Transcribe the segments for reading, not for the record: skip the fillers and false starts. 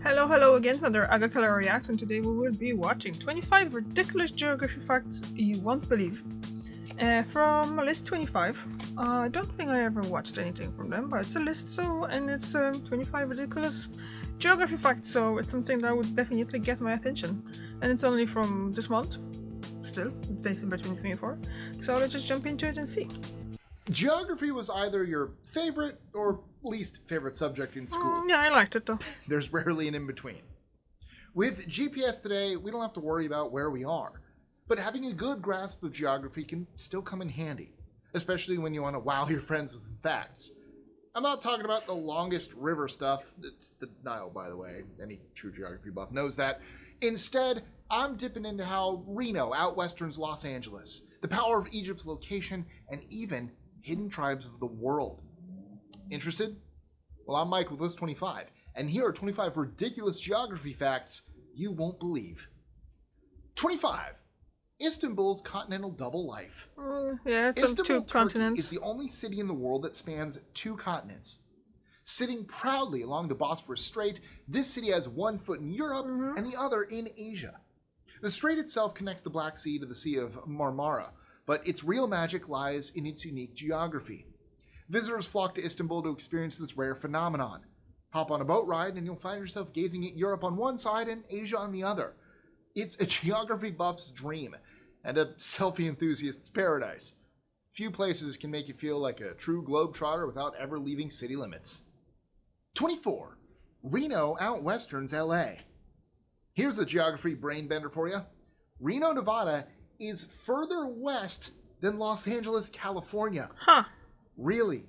Hello again, another Agakala Reacts, and today we will be watching 25 ridiculous geography facts you won't believe. From list 25. I don't think I ever watched anything from them, but it's a list, and it's 25 ridiculous geography facts, so it's something that would definitely get my attention. And it's only from this month, still, December 2024, so let's just jump into it and see. Geography was either your favorite or least favorite subject in school. Yeah, I liked it though. There's rarely an in-between. With GPS today, we don't have to worry about where we are. But having a good grasp of geography can still come in handy, especially when you want to wow your friends with some facts. I'm not talking about the longest river stuff. It's the Nile, by the way. Any true geography buff knows that. Instead, I'm dipping into how Reno outwesterns Los Angeles, the power of Egypt's location, and even hidden tribes of the world. Interested? Well, I'm Mike with List 25, and here are 25 ridiculous geography facts you won't believe. 25. Istanbul's continental double life. Yeah, it's on two continents. Is the only city in the world that spans two continents. Sitting proudly along the Bosphorus Strait, this city has one foot in Europe and the other in Asia. The strait itself connects the Black Sea to the Sea of Marmara, but its real magic lies in its unique geography. Visitors flock to Istanbul to experience this rare phenomenon. Hop on a boat ride and you'll find yourself gazing at Europe on one side and Asia on the other. It's a geography buff's dream and a selfie enthusiast's paradise. Few places can make you feel like a true globetrotter without ever leaving city limits. 24. Reno outwesterns LA. Here's a geography brain bender for you. Reno, Nevada is further west than Los Angeles, California. Huh. Really?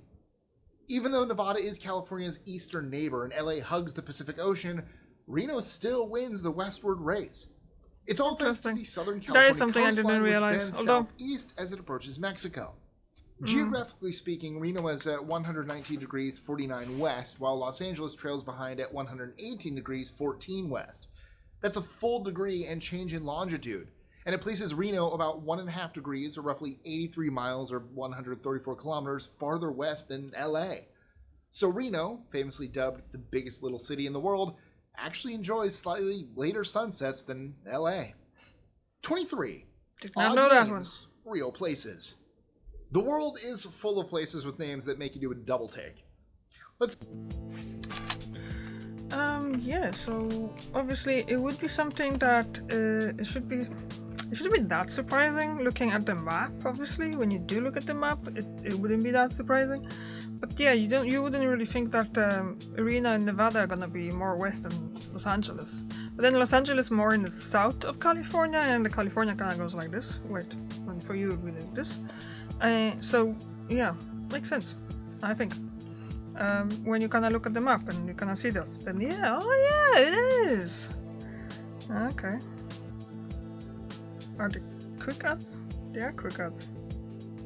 Even though Nevada is California's eastern neighbor and LA hugs the Pacific Ocean, Reno still wins the westward race. It's all thanks to the Southern California that is something I didn't realize. Which bends southeast as it approaches Mexico. Geographically speaking, Reno is at 119 degrees 49 west, while Los Angeles trails behind at 118 degrees 14 west. That's a full degree and change in longitude, and it places Reno about 1.5 degrees, or roughly 83 miles or 134 kilometers farther west than LA. So Reno, famously dubbed the biggest little city in the world, actually enjoys slightly later sunsets than LA. 23. Did not know that one. Real places. The world is full of places with names that make you do a double take. Let's... Yeah, so obviously it would be something that it shouldn't be that surprising looking at the map. Obviously, when you do look at the map, it wouldn't be that surprising. But yeah, you wouldn't really think that Reno and Nevada are gonna be more west than Los Angeles. But then Los Angeles more in the south of California, and the California kind of goes like this. Wait, and for you it would be like this. So yeah, makes sense, I think. When you kind of look at the map and you kind of see that, then yeah, oh yeah, it is. Okay. Are they quick ads? They are quick ads.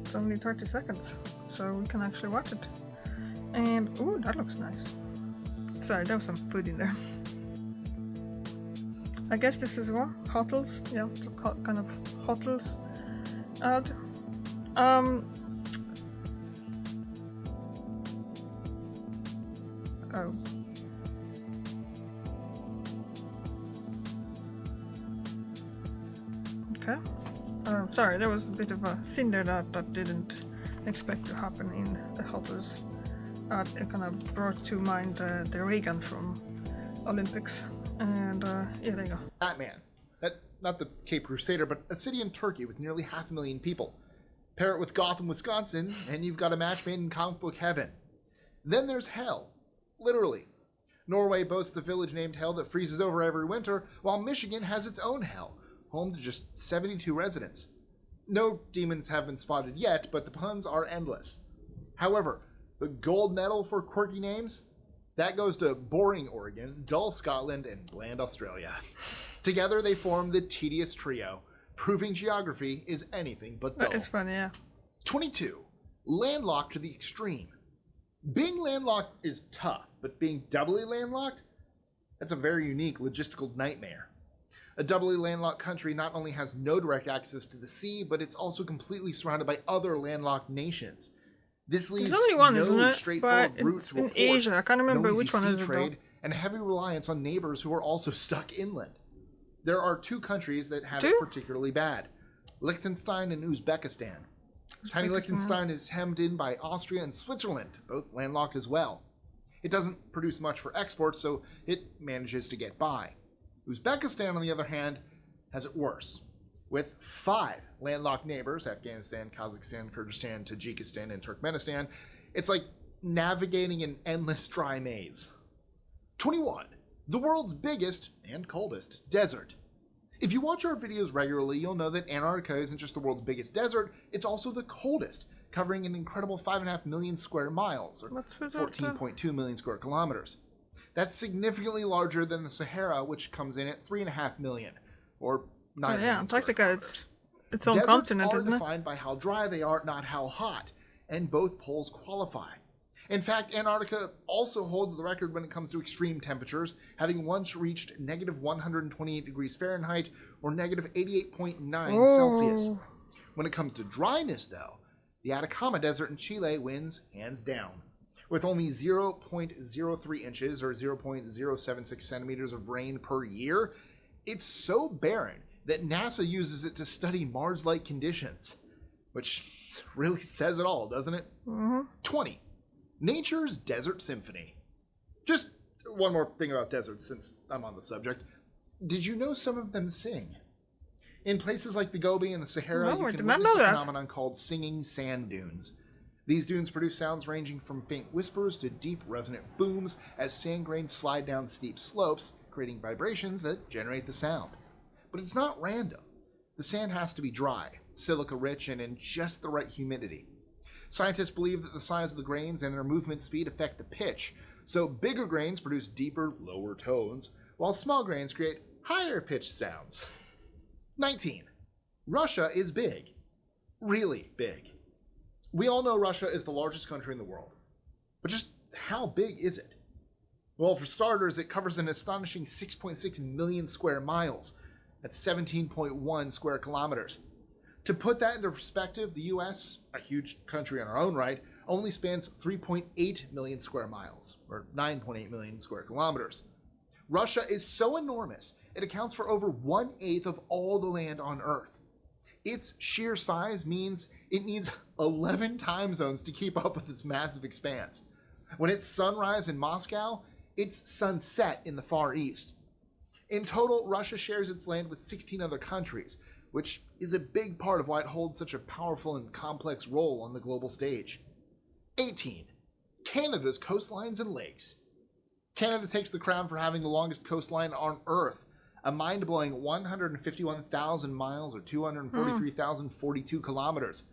It's only 30 seconds, so we can actually watch it. And ooh, that looks nice. Sorry, there was some food in there. I guess this is what? Hotels? Yeah, kind of hotels ad. Oh. Okay. Sorry, there was a bit of a scene there that didn't expect to happen in the hotels. It kind of brought to mind the Reagan from Olympics. And yeah, there you go. Batman. Not the Cape Crusader, but a city in Turkey with nearly 500,000 people. Pair it with Gotham, Wisconsin, and you've got a match made in comic book heaven. Then there's Hell. Literally. Norway boasts a village named Hell that freezes over every winter, while Michigan has its own Hell, home to just 72 residents. No demons have been spotted yet, but the puns are endless. However, the gold medal for quirky names? That goes to Boring, Oregon, Dull, Scotland, and Bland, Australia. Together they form the Tedious Trio, proving geography is anything but dull. That is funny, yeah. 22. Landlocked to the extreme. Being landlocked is tough, but being doubly landlocked? That's a very unique logistical nightmare. A doubly landlocked country not only has no direct access to the sea, but it's also completely surrounded by other landlocked nations. This leaves There's only one, no isn't it? straightforward But route it's to a in port, Asia. I can't remember no which easy one sea is it though. trade, and heavy reliance on neighbors who are also stuck inland. There are 2 countries that have it Two? particularly bad: Liechtenstein and Uzbekistan. Tiny Liechtenstein is hemmed in by Austria and Switzerland, both landlocked as well. It doesn't produce much for export, so it manages to get by. Uzbekistan, on the other hand, has it worse. With 5 landlocked neighbors, Afghanistan, Kazakhstan, Kyrgyzstan, Tajikistan, and Turkmenistan, it's like navigating an endless dry maze. 21. The world's biggest and coldest desert. If you watch our videos regularly, you'll know that Antarctica isn't just the world's biggest desert, it's also the coldest, covering an incredible 5.5 million square miles, or 14.2 million square kilometers. That's significantly larger than the Sahara, which comes in at 3.5 million, or 9 million Antarctica, kilometers. its own continent, isn't it? Deserts are defined by how dry they are, not how hot, and both poles qualify. In fact, Antarctica also holds the record when it comes to extreme temperatures, having once reached negative 128 degrees Fahrenheit or negative 88.9 Celsius. When it comes to dryness, though, the Atacama Desert in Chile wins hands down. With only 0.03 inches or 0.076 centimeters of rain per year, it's so barren that NASA uses it to study Mars-like conditions. Which really says it all, doesn't it? 20. Nature's Desert Symphony. Just one more thing about deserts, since I'm on the subject. Did you know some of them sing? In places like the Gobi and the Sahara, you can witness a phenomenon called singing sand dunes. These dunes produce sounds ranging from faint whispers to deep resonant booms as sand grains slide down steep slopes, creating vibrations that generate the sound. But it's not random. The sand has to be dry, silica-rich, and in just the right humidity. Scientists believe that the size of the grains and their movement speed affect the pitch, so bigger grains produce deeper, lower tones, while small grains create higher pitched sounds. 19. Russia is big. Really big. We all know Russia is the largest country in the world. But just how big is it? Well, for starters, it covers an astonishing 6.6 million square miles. That's 17.1 square kilometers. To put that into perspective, the US, a huge country in our own right, only spans 3.8 million square miles, or 9.8 million square kilometers. Russia is so enormous, it accounts for over 1/8 of all the land on Earth. Its sheer size means it needs 11 time zones to keep up with this massive expanse. When it's sunrise in Moscow, it's sunset in the Far East. In total, Russia shares its land with 16 other countries, which is a big part of why it holds such a powerful and complex role on the global stage. 18. Canada's coastlines and lakes. Canada takes the crown for having the longest coastline on Earth, a mind-blowing 151,000 miles or 243,042 kilometers.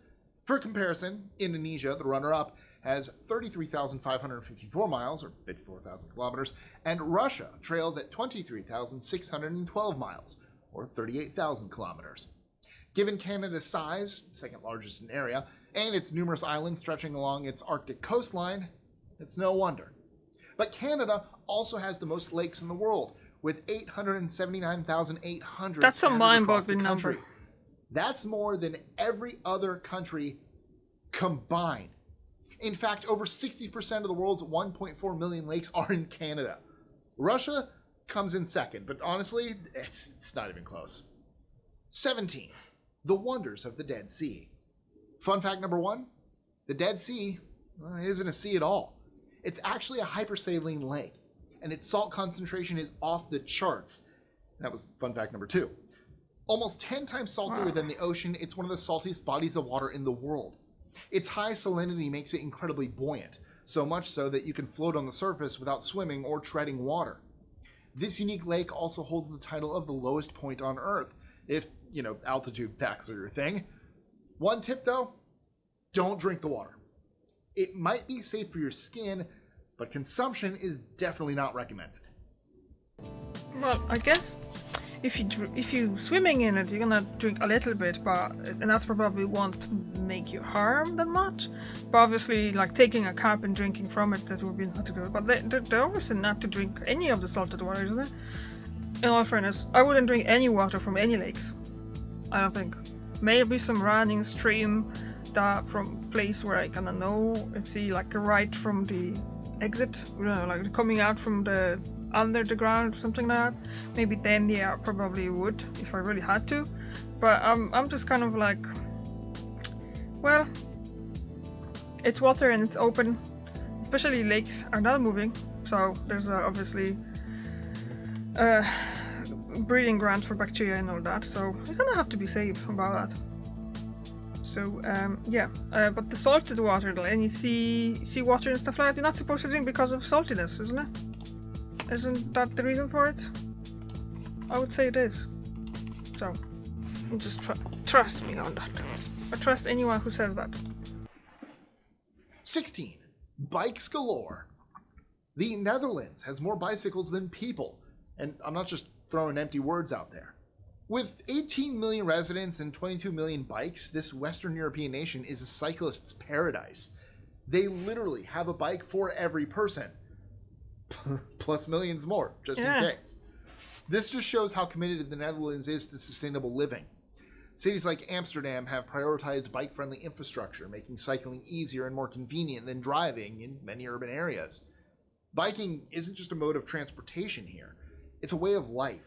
For comparison, Indonesia, the runner-up, has 33,554 miles or 54,000 kilometers, and Russia trails at 23,612 miles or 38,000 kilometers. Given Canada's size, second largest in area, and its numerous islands stretching along its Arctic coastline, it's no wonder. But Canada also has the most lakes in the world, with 879,800 That's a scattered across the mind-boggling country. number. That's more than every other country combined. In fact, over 60% of the world's 1.4 million lakes are in Canada. Russia comes in second, but honestly, it's not even close. 17. The wonders of the Dead Sea. Fun fact number 1, the Dead Sea isn't a sea at all. It's actually a hypersaline lake, and its salt concentration is off the charts. That was fun fact number 2. Almost 10 times saltier than the ocean, it's one of the saltiest bodies of water in the world. Its high salinity makes it incredibly buoyant, so much so that you can float on the surface without swimming or treading water. This unique lake also holds the title of the lowest point on Earth, if, altitude facts are your thing. One tip though, don't drink the water. It might be safe for your skin, but consumption is definitely not recommended. Well, I guess if you swimming in it, you're gonna drink a little bit, and that's probably won't make you harm that much. But obviously, like taking a cup and drinking from it, that would be not good. But they're obviously not to drink any of the salted water, isn't it? In all fairness, I wouldn't drink any water from any lakes. I don't think. Maybe some running stream that from place where I know and see like right from the exit, like coming out from the under the ground, something like that, maybe then yeah, I probably would if I really had to. But I'm just kind of like, well, it's water and it's open, especially lakes are not moving, so there's obviously breeding ground for bacteria and all that, so you kind of have to be safe about that. So yeah, but the salted water, any sea water and stuff like that, you're not supposed to drink because of saltiness, isn't it? Isn't that the reason for it? I would say it is. So just trust me on that. I trust anyone who says that. 16. Bikes galore. The Netherlands has more bicycles than people, and I'm not just throwing empty words out there. With 18 million residents and 22 million bikes, this Western European nation is a cyclist's paradise. They literally have a bike for every person. Plus millions more, just in case. This just shows how committed the Netherlands is to sustainable living. Cities like Amsterdam have prioritized bike-friendly infrastructure, making cycling easier and more convenient than driving in many urban areas. Biking isn't just a mode of transportation here. It's a way of life.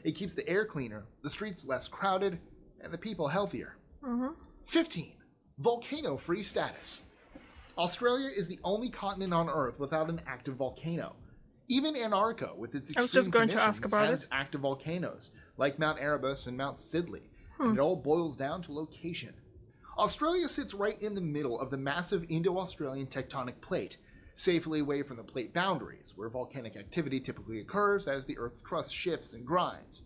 It keeps the air cleaner, the streets less crowded, and the people healthier. 15. Volcano-free status. Australia is the only continent on Earth without an active volcano. Even Antarctica, with its extreme conditions, has active volcanoes, like Mount Erebus and Mount Sidley, and it all boils down to location. Australia sits right in the middle of the massive Indo-Australian tectonic plate, safely away from the plate boundaries, where volcanic activity typically occurs as the Earth's crust shifts and grinds.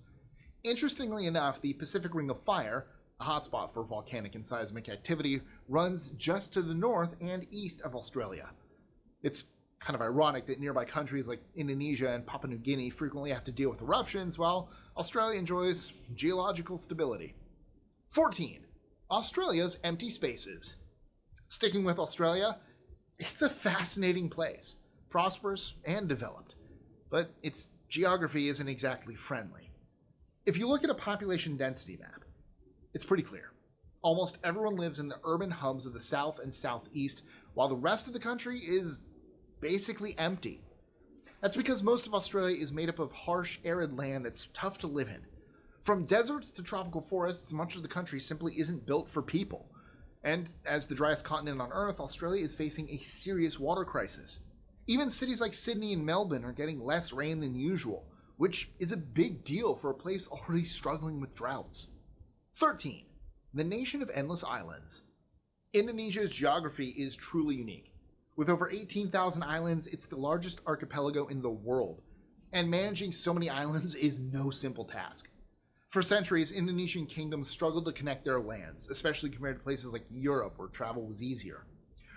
Interestingly enough, the Pacific Ring of Fire, a hotspot for volcanic and seismic activity, runs just to the north and east of Australia. It's kind of ironic that nearby countries like Indonesia and Papua New Guinea frequently have to deal with eruptions, while Australia enjoys geological stability. 14. Australia's empty spaces. Sticking with Australia, it's a fascinating place, prosperous and developed, but its geography isn't exactly friendly. If you look at a population density map, it's pretty clear. Almost everyone lives in the urban hubs of the south and southeast, while the rest of the country is basically empty. That's because most of Australia is made up of harsh, arid land that's tough to live in. From deserts to tropical forests, much of the country simply isn't built for people. And as the driest continent on Earth, Australia is facing a serious water crisis. Even cities like Sydney and Melbourne are getting less rain than usual, which is a big deal for a place already struggling with droughts. 13. The nation of endless islands. Indonesia's geography is truly unique. With over 18,000 islands, it's the largest archipelago in the world, and managing so many islands is no simple task. For centuries, Indonesian kingdoms struggled to connect their lands, especially compared to places like Europe where travel was easier.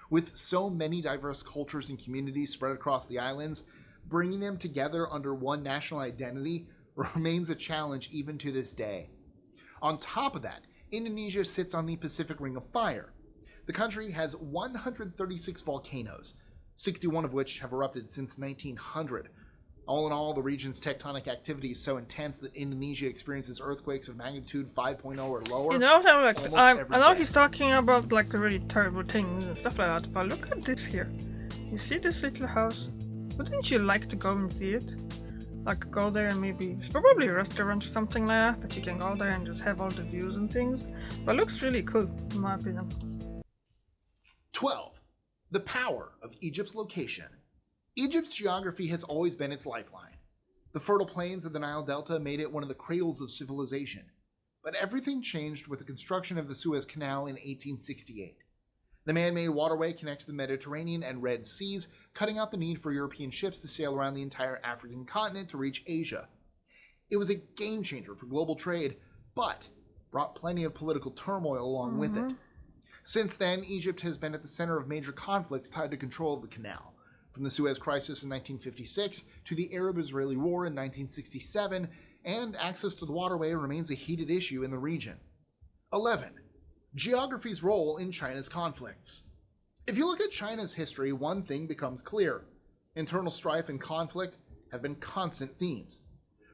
With so many diverse cultures and communities spread across the islands, bringing them together under one national identity remains a challenge even to this day. On top of that, Indonesia sits on the Pacific Ring of Fire. The country has 136 volcanoes, 61 of which have erupted since 1900. All in all, the region's tectonic activity is so intense that Indonesia experiences earthquakes of magnitude 5.0 or lower. You know how I know he's talking about like really terrible things and stuff like that, but look at this here. You see this little house? Wouldn't you like to go and see it? Like go there and maybe it's probably a restaurant or something like that you can go there and just have all the views and things. But it looks really cool in my opinion. 12. The power of Egypt's location. Egypt's geography has always been its lifeline. The fertile plains of the Nile Delta made it one of the cradles of civilization. But everything changed with the construction of the Suez Canal in 1868. The man-made waterway connects the Mediterranean and Red Seas, cutting out the need for European ships to sail around the entire African continent to reach Asia. It was a game-changer for global trade, but brought plenty of political turmoil along with it. Since then, Egypt has been at the center of major conflicts tied to control of the canal. From the Suez Crisis in 1956 to the Arab-Israeli War in 1967, and access to the waterway remains a heated issue in the region. 11. Geography's role in China's conflicts. If you look at China's history, one thing becomes clear. Internal strife and conflict have been constant themes.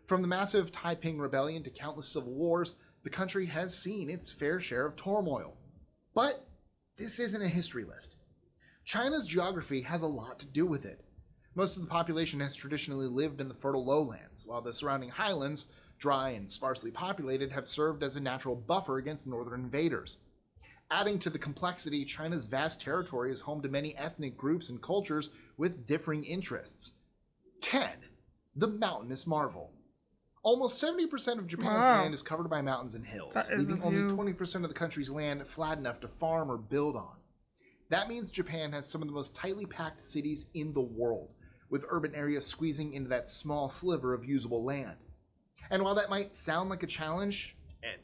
From the massive Taiping Rebellion to countless civil wars, the country has seen its fair share of turmoil. But this isn't a history list. China's geography has a lot to do with it. Most of the population has traditionally lived in the fertile lowlands, while the surrounding highlands, dry and sparsely populated, have served as a natural buffer against northern invaders. Adding to the complexity, China's vast territory is home to many ethnic groups and cultures with differing interests. 10. The mountainous marvel. Almost 70% of Japan's land is covered by mountains and hills, leaving only 20% of the country's land flat enough to farm or build on. That means Japan has some of the most tightly packed cities in the world, with urban areas squeezing into that small sliver of usable land. And while that might sound like a challenge,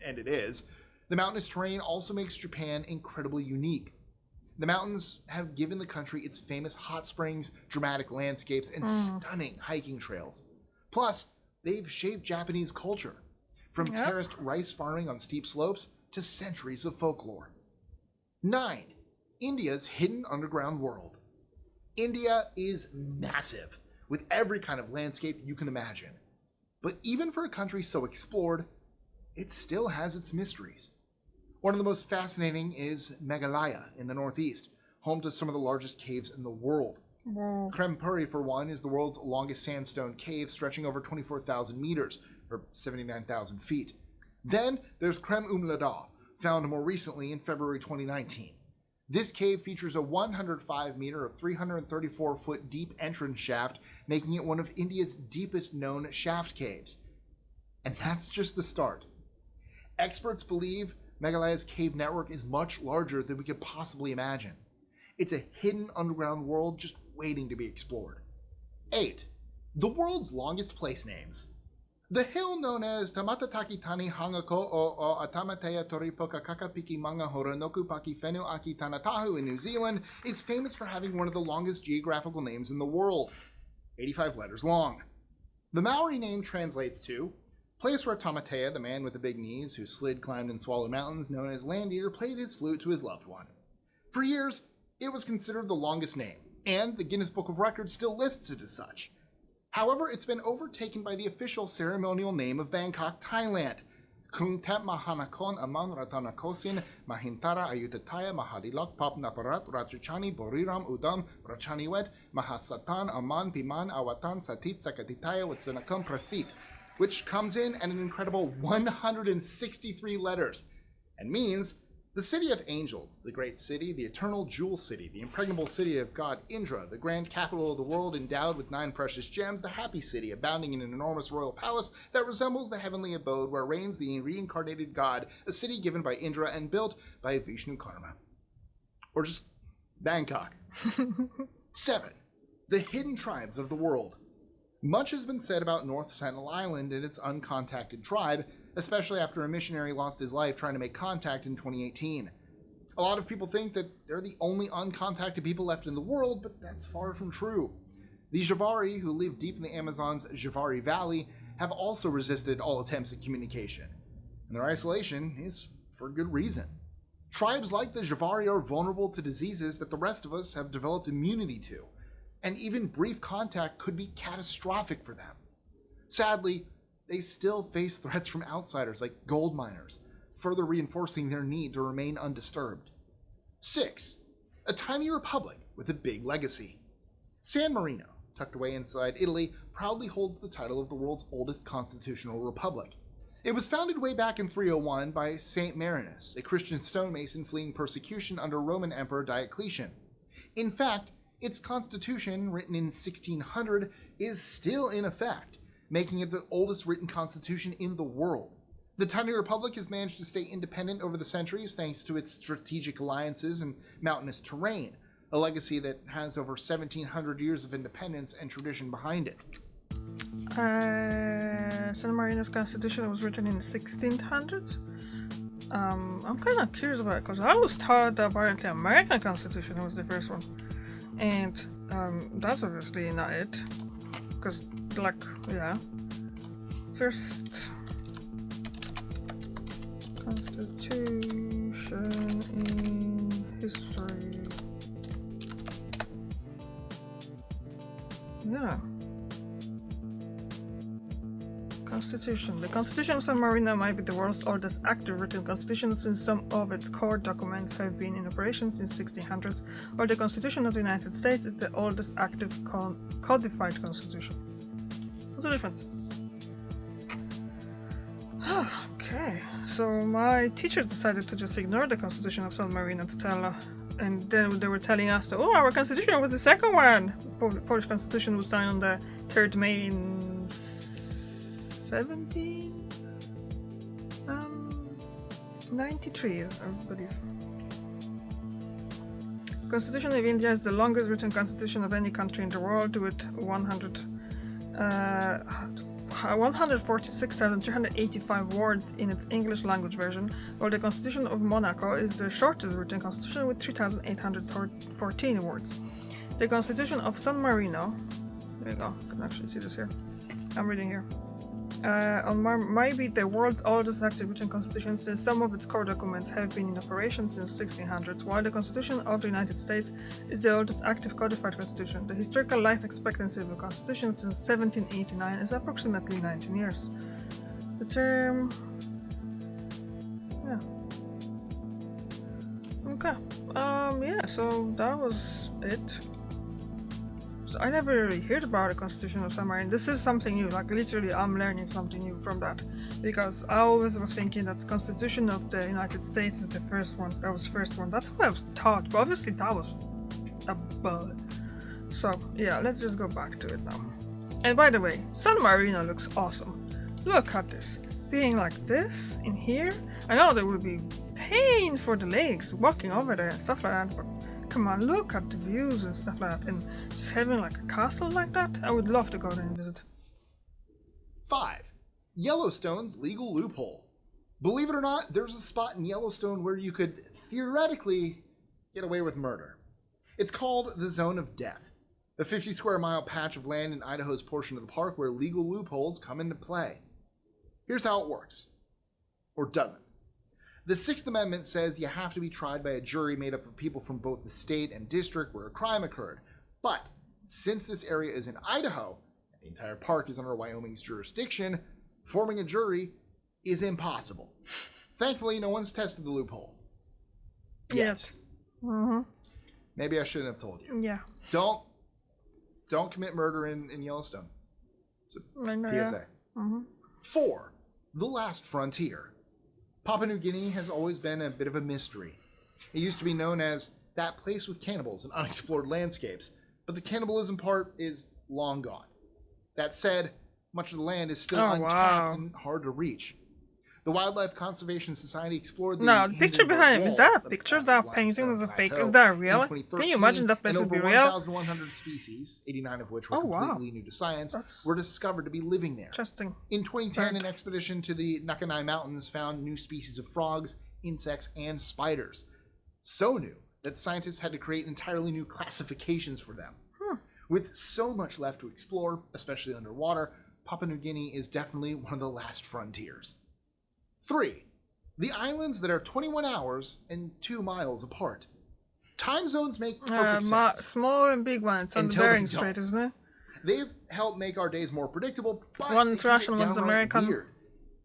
and it is, the mountainous terrain also makes Japan incredibly unique. The mountains have given the country its famous hot springs, dramatic landscapes, and stunning hiking trails. Plus, they've shaped Japanese culture, from terraced rice farming on steep slopes to centuries of folklore. 9. India's hidden underground world. India is massive, with every kind of landscape you can imagine. But even for a country so explored, it still has its mysteries. One of the most fascinating is Meghalaya in the northeast, home to some of the largest caves in the world. Krempuri, for one, is the world's longest sandstone cave, stretching over 24,000 meters, or 79,000 feet. Then there's Krem Lada, found more recently in February 2019. This cave features a 105-meter or 334-foot deep entrance shaft, making it one of India's deepest known shaft caves. And that's just the start. Experts believe Meghalaya's cave network is much larger than we could possibly imagine. It's a hidden underground world just waiting to be explored. 8. The world's longest place names. The hill known as Tamatataki Tani Hangako o Atamatea Toripoka Kakapiki Manga Horanoku Paki Fenu Aki Tanatahu in New Zealand is famous for having one of the longest geographical names in the world, 85 letters long. The Maori name translates to place where Tamatea, the man with the big knees who slid, climbed, and swallowed mountains, known as Land Eater, played his flute to his loved one. For years, it was considered the longest name, and the Guinness Book of Records still lists it as such. However, it's been overtaken by the official ceremonial name of Bangkok, Thailand. Kungtep Mahanakon Aman Ratanakosin Mahintara Ayutataya Mahadilok Pop Naparat Rachachani Boriram Udam Rachaniwet Mahasatan Aman Piman Awatan Satit Sakatitaya Watsanakam Prasit, which comes in at an incredible 163 letters, and means the city of angels, the great city, the eternal jewel city, the impregnable city of god Indra, the grand capital of the world endowed with 9 precious gems, the happy city abounding in an enormous royal palace that resembles the heavenly abode where reigns the reincarnated god, a city given by Indra and built by Vishnu Karma. Or just Bangkok. 7. The hidden tribes of the world. Much has been said about North Sentinel Island and its uncontacted tribe, especially after a missionary lost his life trying to make contact in 2018. A lot of people think that they're the only uncontacted people left in the world, but that's far from true. The Javari, who live deep in the Amazon's Javari Valley, have also resisted all attempts at communication, and their isolation is for good reason. Tribes like the Javari are vulnerable to diseases that the rest of us have developed immunity to, and even brief contact could be catastrophic for them. Sadly, they still face threats from outsiders like gold miners, further reinforcing their need to remain undisturbed. 6. A tiny republic with a big legacy. San Marino, tucked away inside Italy, proudly holds the title of the world's oldest constitutional republic. It was founded way back in 301 by Saint Marinus, a Christian stonemason fleeing persecution under Roman Emperor Diocletian. In fact, its constitution, written in 1600, is still in effect, making it the oldest written constitution in the world. The tiny republic has managed to stay independent over the centuries thanks to its strategic alliances and mountainous terrain, a legacy that has over 1,700 years of independence and tradition behind it. San Marino's constitution was written in the 1600s. I'm kind of curious about it because I always thought that apparently American Constitution was the first one. And that's obviously not it, because first constitution in history. Constitution. The Constitution of San Marino might be the world's oldest active written constitution, since some of its core documents have been in operation since 1600, while the Constitution of the United States is the oldest active codified constitution. What's the difference? Okay, so my teachers decided to just ignore the Constitution of San Marino to tell, and then they were telling us that, oh, our constitution was the second one. The Polish constitution was signed on the 3rd May in 1793, I believe. The Constitution of India is the longest written constitution of any country in the world, with 146,385 words in its English language version, while the Constitution of Monaco is the shortest written constitution with 3,814 words. The Constitution of San Marino, there you go, you can actually see this here, I'm reading here, might be the world's oldest active written constitution, since some of its core documents have been in operation since 1600, while the Constitution of the United States is the oldest active codified constitution. The historical life expectancy of the Constitution since 1789 is approximately 19 years. The term... yeah. Okay. Yeah, so that was it. I never really heard about the Constitution of San Marino. This is something new, like literally I'm learning something new from that, because I always was thinking that the Constitution of the United States is the first one. That was the first one. That's what I was taught, but obviously that was a bug. So yeah, let's just go back to it now. And by the way, San Marino looks awesome. Look at this. Being like this in here, I know there would be pain for the legs walking over there and stuff like that, but come on, look at the views and stuff like that, and just having like a castle like that, I would love to go there and visit. 5. Yellowstone's legal loophole. Believe it or not, there's a spot in Yellowstone where you could theoretically get away with murder. It's called the Zone of Death, a 50 square mile patch of land in Idaho's portion of the park where legal loopholes come into play. Here's how it works. Or doesn't. The Sixth Amendment says you have to be tried by a jury made up of people from both the state and district where a crime occurred. But since this area is in Idaho, and the entire park is under Wyoming's jurisdiction, forming a jury is impossible. Thankfully, no one's tested the loophole. Yet. Mm-hmm. Maybe I shouldn't have told you. Yeah. Don't commit murder in Yellowstone. It's a PSA. Mm-hmm. 4. The Last Frontier. Papua New Guinea has always been a bit of a mystery. It used to be known as that place with cannibals and unexplored landscapes, but the cannibalism part is long gone. That said, much of the land is still untapped and hard to reach. The Wildlife Conservation Society explored the... No, the picture behind him, is that a picture? That painting is a fake? Is that real? Can you imagine that place would be real? 1,100 species, 89 of which were completely new to science, were discovered to be living there. Interesting. In 2010, an expedition to the Nakanai Mountains found new species of frogs, insects, and spiders. So new that scientists had to create entirely new classifications for them. With so much left to explore, especially underwater, Papua New Guinea is definitely one of the last frontiers. 3. The islands that are 21 hours and 2 miles apart. Time zones make perfect sense. Small and big one. It's on the Bering Strait, isn't it? They've helped make our days more predictable, but one's Russian, one's American. Weird.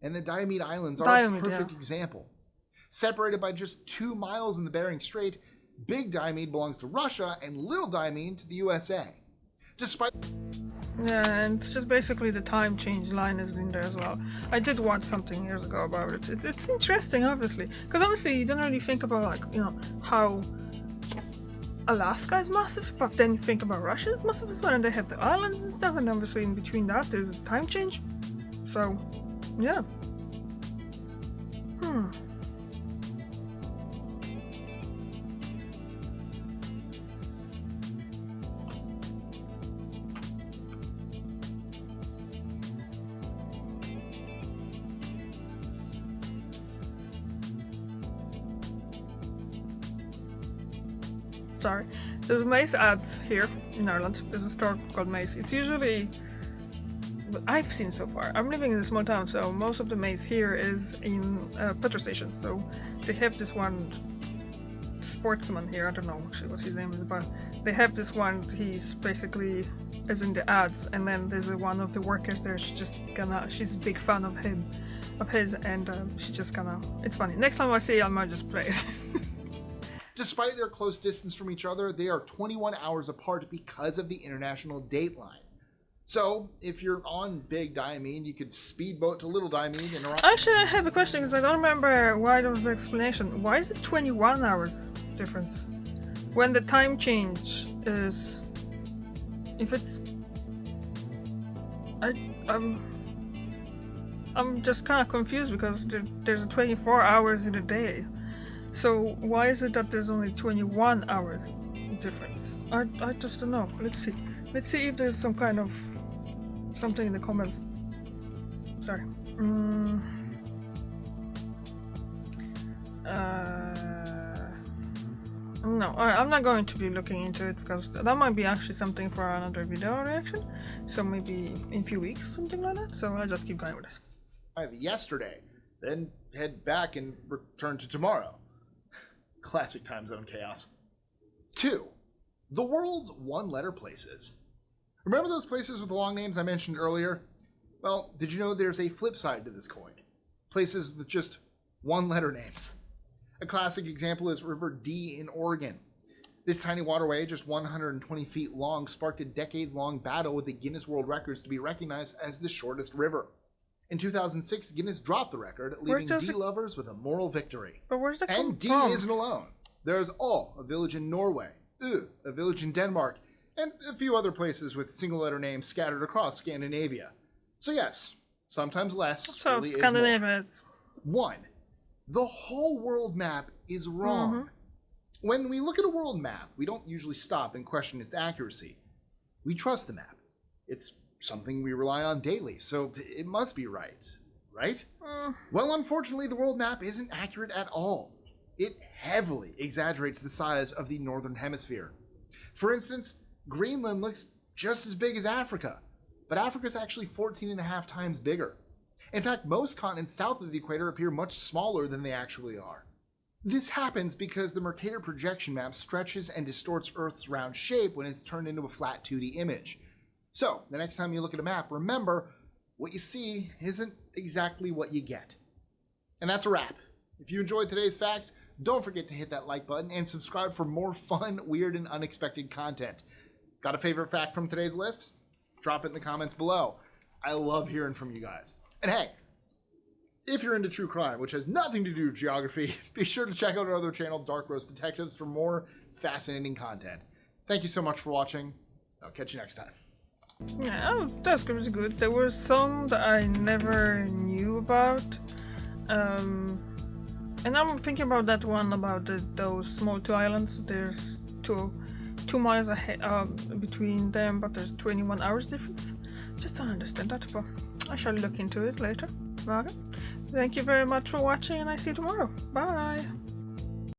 And the Diomede Islands are a perfect example. Separated by just 2 miles in the Bering Strait, Big Diomede belongs to Russia and Little Diomede to the USA. Despite... Yeah, and it's just basically the time change line is in there as well. I did watch something years ago about it. It's interesting, obviously, because honestly, you don't really think about, like, you know, how Alaska is massive, but then you think about Russia is massive as well, and they have the islands and stuff, and obviously in between that there's a time change. So, yeah. Sorry. There's mace ads here in Ireland. There's a store called Mace. It's usually, what I've seen so far, I'm living in a small town, so most of the mace here is in petrol stations. So they have this one sportsman here, I don't know actually what his name is, but they have this one, he's basically as in the ads, and then there's one of the workers there. She's a big fan of his, and she just it's funny. Next time I see it, I might just play it. Despite their close distance from each other, they are 21 hours apart because of the international date line. So, if you're on Big Diomede, you could speedboat to Little Diomede and around. Actually, I have a question because I don't remember why there was the explanation. Why is it 21 hours difference? When the time change is... If it's... I'm just kind of confused because there's 24 hours in a day. So why is it that there's only 21 hours difference? I just don't know. Let's see. Let's see if there's some kind of something in the comments. Sorry. No, I'm not going to be looking into it because that might be actually something for another video reaction. So maybe in a few weeks, something like that. So I'll just keep going with this. Yesterday, then head back and return to tomorrow. Classic time zone chaos. 2. The world's one-letter places. Remember those places with the long names I mentioned earlier? Well, did you know there's a flip side to this coin? Places with just one-letter names. A classic example is River D in Oregon. This tiny waterway, just 120 feet long, sparked a decades-long battle with the Guinness World Records to be recognized as the shortest river. In 2006, Guinness dropped the record, leaving D lovers with a moral victory. But where's that And D from? isn't alone. There's All, a village in Norway, a village in Denmark, and a few other places with single-letter names scattered across Scandinavia. So yes, sometimes less So really Scandinavia is more. 1. The whole world map is wrong. When we look at a world map, we don't usually stop and question its accuracy. We trust the map. It's something we rely on daily, so it must be right, right? Well, unfortunately, the world map isn't accurate at all. It heavily exaggerates the size of the northern hemisphere. For instance, Greenland looks just as big as Africa, but Africa's actually 14.5 times bigger. In fact, most continents south of the equator appear much smaller than they actually are. This happens because the Mercator projection map stretches and distorts Earth's round shape when it's turned into a flat 2D image. So, the next time you look at a map, remember, what you see isn't exactly what you get. And that's a wrap. If you enjoyed today's facts, don't forget to hit that like button and subscribe for more fun, weird, and unexpected content. Got a favorite fact from today's list? Drop it in the comments below. I love hearing from you guys. And hey, if you're into true crime, which has nothing to do with geography, be sure to check out our other channel, Dark Roast Detectives, for more fascinating content. Thank you so much for watching. I'll catch you next time. Yeah, that's good. There were some that I never knew about. And I'm thinking about that one about those small 2 islands. There's 2 miles ahead between them, but there's 21 hours difference. Just don't understand that, but I shall look into it later. Okay. Thank you very much for watching, and I see you tomorrow. Bye.